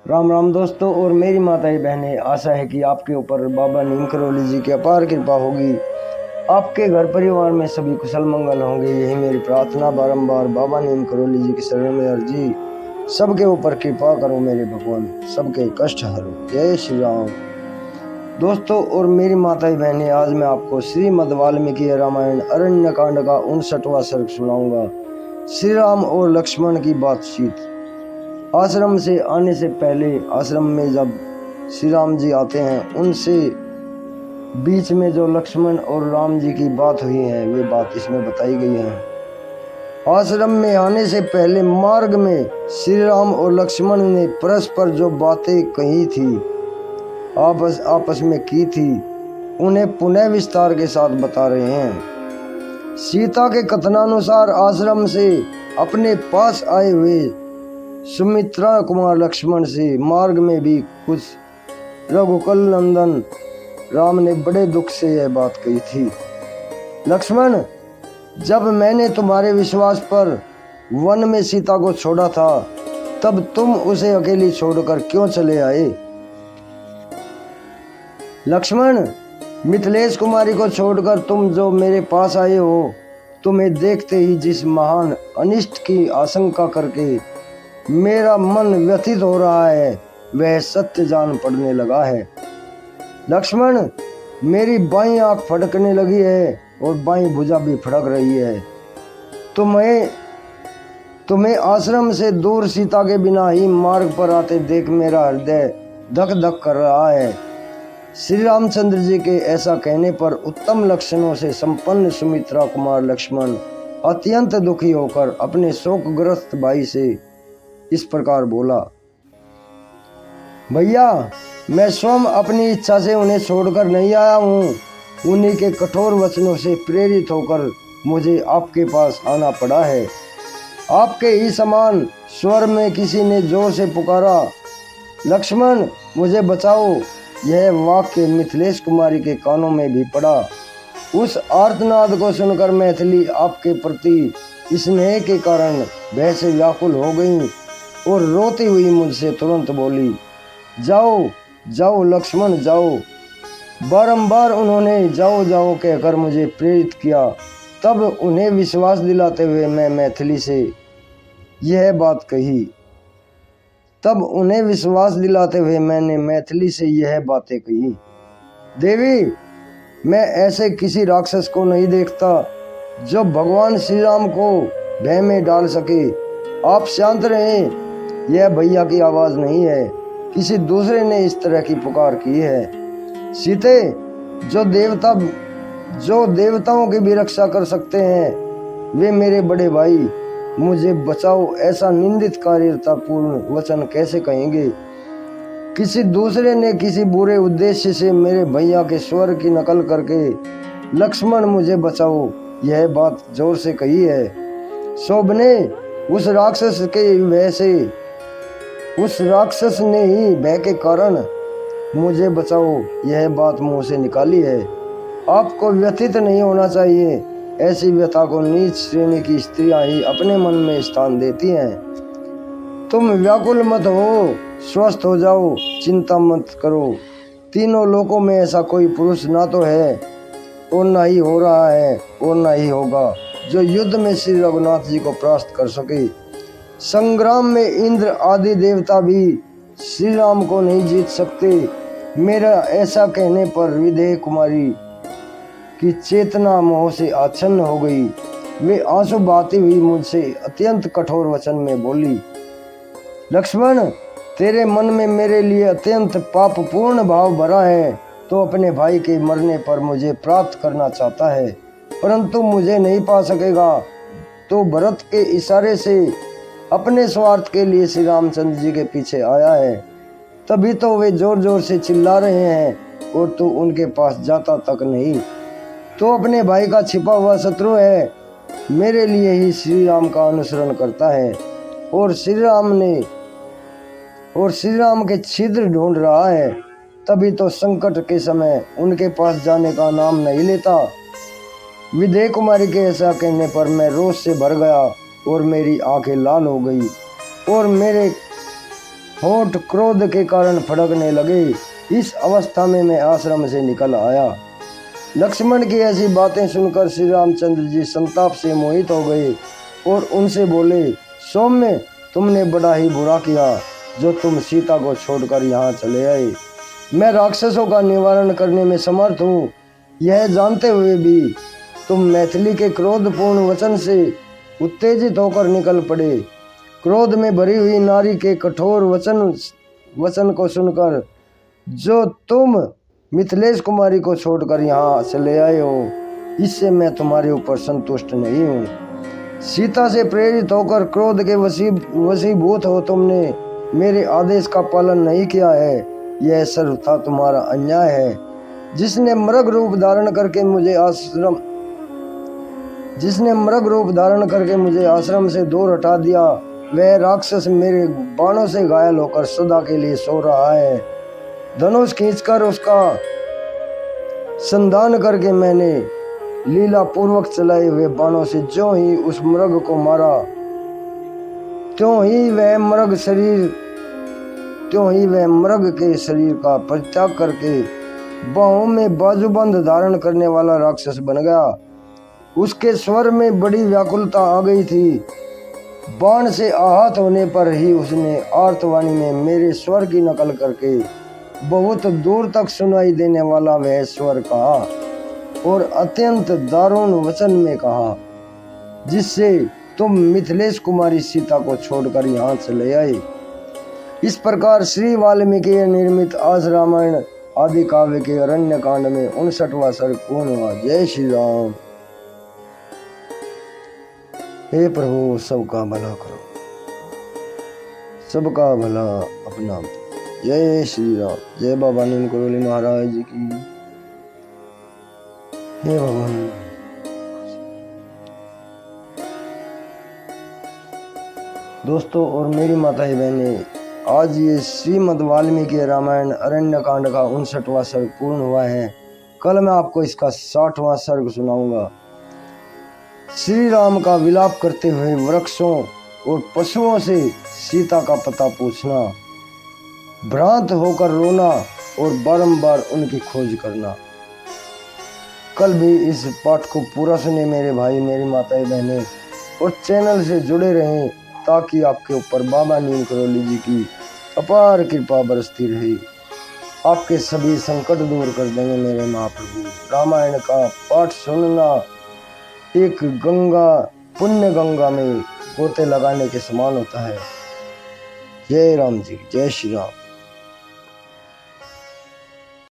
राम राम दोस्तों और मेरी माताएं बहनें, आशा है कि आपके ऊपर बाबा नीम करौली जी की अपार कृपा होगी। आपके घर परिवार में सभी कुशल मंगल होंगे, यही मेरी प्रार्थना बारंबार बाबा नीम करौली जी के शरण में अर्जी। सबके ऊपर कृपा करो मेरे भगवान, सबके कष्ट हरो। जय श्री राम। दोस्तों और मेरी माताएं बहनें, आज मैं आपको श्रीमद् वाल्मीकि रामायण अरण्य कांड का 59वां सर्ग सुनाऊंगा। श्री राम और लक्ष्मण की बातचीत। आश्रम से आने से पहले आश्रम में जब श्री राम जी आते हैं, उनसे बीच में जो लक्ष्मण और राम जी की बात हुई है, वे बात इसमें बताई गई है। आश्रम में आने से पहले मार्ग में श्री राम और लक्ष्मण ने परस्पर जो बातें कही थी, आपस में की थी, उन्हें पुनः विस्तार के साथ बता रहे हैं। सीता के कथनानुसार आश्रम से अपने पास आए हुए सुमित्रा कुमार लक्ष्मण से मार्ग में भी कुछ रघुकुल नंदन राम ने बड़े दुख से यह बात कही थी। लक्ष्मण, जब मैंने तुम्हारे विश्वास पर वन में सीता को छोड़ा था, तब तुम उसे अकेली छोड़कर क्यों चले आए? लक्ष्मण, मिथिलेश कुमारी को छोड़कर तुम जो मेरे पास आए हो, तुम्हें देखते ही जिस महान अनिष्ट की आशंका करके मेरा मन व्यथित हो रहा है, वह सत्य जान पड़ने लगा है। लक्ष्मण, मेरी बाईं आंख फड़कने लगी है और बाईं भुजा भी फड़क रही है। तुम्हें आश्रम से दूर सीता के बिना ही मार्ग पर आते देख मेरा हृदय धक धक कर रहा है। श्री रामचंद्र जी के ऐसा कहने पर उत्तम लक्षणों से संपन्न सुमित्रा कुमार लक्ष्मण अत्यंत दुखी होकर अपने शोकग्रस्त भाई से इस प्रकार बोला। भैया, मैं स्वयं अपनी इच्छा से उन्हें छोड़कर नहीं आया हूँ। उन्हीं के कठोर वचनों से प्रेरित होकर मुझे आपके पास आना पड़ा है। आपके ही समान स्वर में किसी ने जोर से पुकारा, लक्ष्मण मुझे बचाओ। यह वाक्य मिथिलेश कुमारी के कानों में भी पड़ा। उस आर्तनाद को सुनकर मैथिली आपके प्रति स्नेह के कारण भय से व्याकुल हो गई और रोती हुई मुझसे तुरंत बोली, जाओ जाओ लक्ष्मण जाओ। बारंबार उन्होंने जाओ जाओ कहकर मुझे प्रेरित किया। तब उन्हें विश्वास दिलाते हुए मैं मैथिली से यह बात कही। मैंने मैथिली से यह बातें कही। देवी, मैं ऐसे किसी राक्षस को नहीं देखता जो भगवान श्री राम को भय में डाल सके। आप शांत रहें, यह भैया की आवाज नहीं है, किसी दूसरे ने इस तरह की पुकार की है। सीते, जो देवताओं की भी रक्षा कर सकते हैं, वे मेरे बड़े भाई मुझे बचाओ ऐसा निंदित कार्यतापूर्ण वचन कैसे कहेंगे? किसी दूसरे ने किसी बुरे उद्देश्य से मेरे भैया के स्वर की नकल करके लक्ष्मण मुझे बचाओ यह बात जोर से कही है। शोभने उस राक्षस ने ही भय के कारण मुझे बचाओ यह बात मुंह से निकाली है। आपको व्यथित नहीं होना चाहिए। ऐसी व्यथा को नीच श्रेणी की स्त्रियां ही अपने मन में स्थान देती हैं। तुम व्याकुल मत हो, स्वस्थ हो जाओ, चिंता मत करो। तीनों लोकों में ऐसा कोई पुरुष ना तो है और ना ही हो रहा है और ना ही होगा जो युद्ध में श्री रघुनाथ जी को परास्त कर सके। संग्राम में इंद्र आदि देवता भी श्री राम को नहीं जीत सकते। मेरा ऐसा कहने पर विदेह कुमारी की चेतना मोह से आच्छन्न हो गई। वे आंसू बहाती हुई मुझसे अत्यंत कठोर वचन में बोली, लक्ष्मण, तेरे मन में मेरे लिए अत्यंत पापपूर्ण भाव भरा है, तो अपने भाई के मरने पर मुझे प्राप्त करना चाहता है, परंतु मुझे नहीं पा सकेगा। तो भरत के इशारे से अपने स्वार्थ के लिए श्री रामचंद्र जी के पीछे आया है, तभी तो वे जोर जोर से चिल्ला रहे हैं और तू उनके पास जाता तक नहीं। तो अपने भाई का छिपा हुआ शत्रु है, मेरे लिए ही श्री राम का अनुसरण करता है और श्री राम के छिद्र ढूंढ रहा है, तभी तो संकट के समय उनके पास जाने का नाम नहीं लेता। विदेह कुमारी के ऐसा कहने पर मैं रोष से भर गया और मेरी आंखें लाल हो गई और होंठ क्रोध के कारण फड़कने लगे। इस अवस्था में मैं आश्रम से निकल आया। लक्ष्मण की ऐसी बातें सुनकर श्री रामचंद्र जी संताप से मोहित हो गए और उनसे बोले, सौम्य, तुमने बड़ा ही बुरा किया जो तुम सीता को छोड़कर यहाँ चले आए। मैं राक्षसों का निवारण करने में समर्थ हूँ, यह जानते हुए भी तुम मैथिली के क्रोधपूर्ण वचन से उत्तेजित होकर निकल पड़े। क्रोध में भरी हुई नारी के कठोर वचन को सुनकर जो तुम मिथिलेश कुमारी को छोड़कर यहाँ से ले आए हो, इससे मैं तुम्हारे ऊपर संतुष्ट नहीं हूँ। सीता से प्रेरित होकर क्रोध के वशीभूत हो तुमने मेरे आदेश का पालन नहीं किया है, यह सर्वथा तुम्हारा अन्याय है। जिसने मृग रूप धारण करके मुझे आश्रम से दूर हटा दिया, वह राक्षस मेरे बाणों से घायल होकर सदा के लिए सो रहा है। धनुष खींचकर उसका संधान करके मैंने लीला पूर्वक चलाए हुए बाणों से जो ही उस मृग को मारा, त्यों ही वह मृग के शरीर का परित्याग करके बाहों में बाजूबंद धारण करने वाला राक्षस बन गया। उसके स्वर में बड़ी व्याकुलता आ गई थी। बाण से आहत होने पर ही उसने आर्तवाणी में मेरे स्वर की नकल करके बहुत दूर तक सुनाई देने वाला वह स्वर कहा और अत्यंत दारुण वचन में कहा, जिससे तुम मिथिलेश कुमारी सीता को छोड़कर यहाँ चले आए। इस प्रकार श्री वाल्मीकि निर्मित आज रामायण आदि काव्य के अरण्य कांड में 59वां सर्ग पूर्ण हुआ। जय श्री राम। हे प्रभु, सबका भला करो, सबका भला अपना। जय श्री राम। जय बाबा नीम करोली महाराज जी की। हे भगवान। दोस्तों और मेरी माताएं बहनें, आज ये श्रीमद् वाल्मीकि रामायण अरण्य कांड का 59वां सर्ग पूर्ण हुआ है। कल मैं आपको इसका 60वां सर्ग सुनाऊंगा। श्री राम का विलाप करते हुए वृक्षों और पशुओं से सीता का पता पूछना, भ्रांत होकर रोना और बारंबार उनकी खोज करना। कल भी इस पाठ को पूरा सुने मेरे भाई, मेरी माताएं बहनें, और चैनल से जुड़े रहें ताकि आपके ऊपर बाबा नीम करोली जी की अपार कृपा बरसती रहे। आपके सभी संकट दूर कर देंगे मेरे महाप्रभु। रामायण का पाठ सुनना एक पुण्य गंगा में गोते लगाने के समान होता है। जय राम जी, जय श्री राम।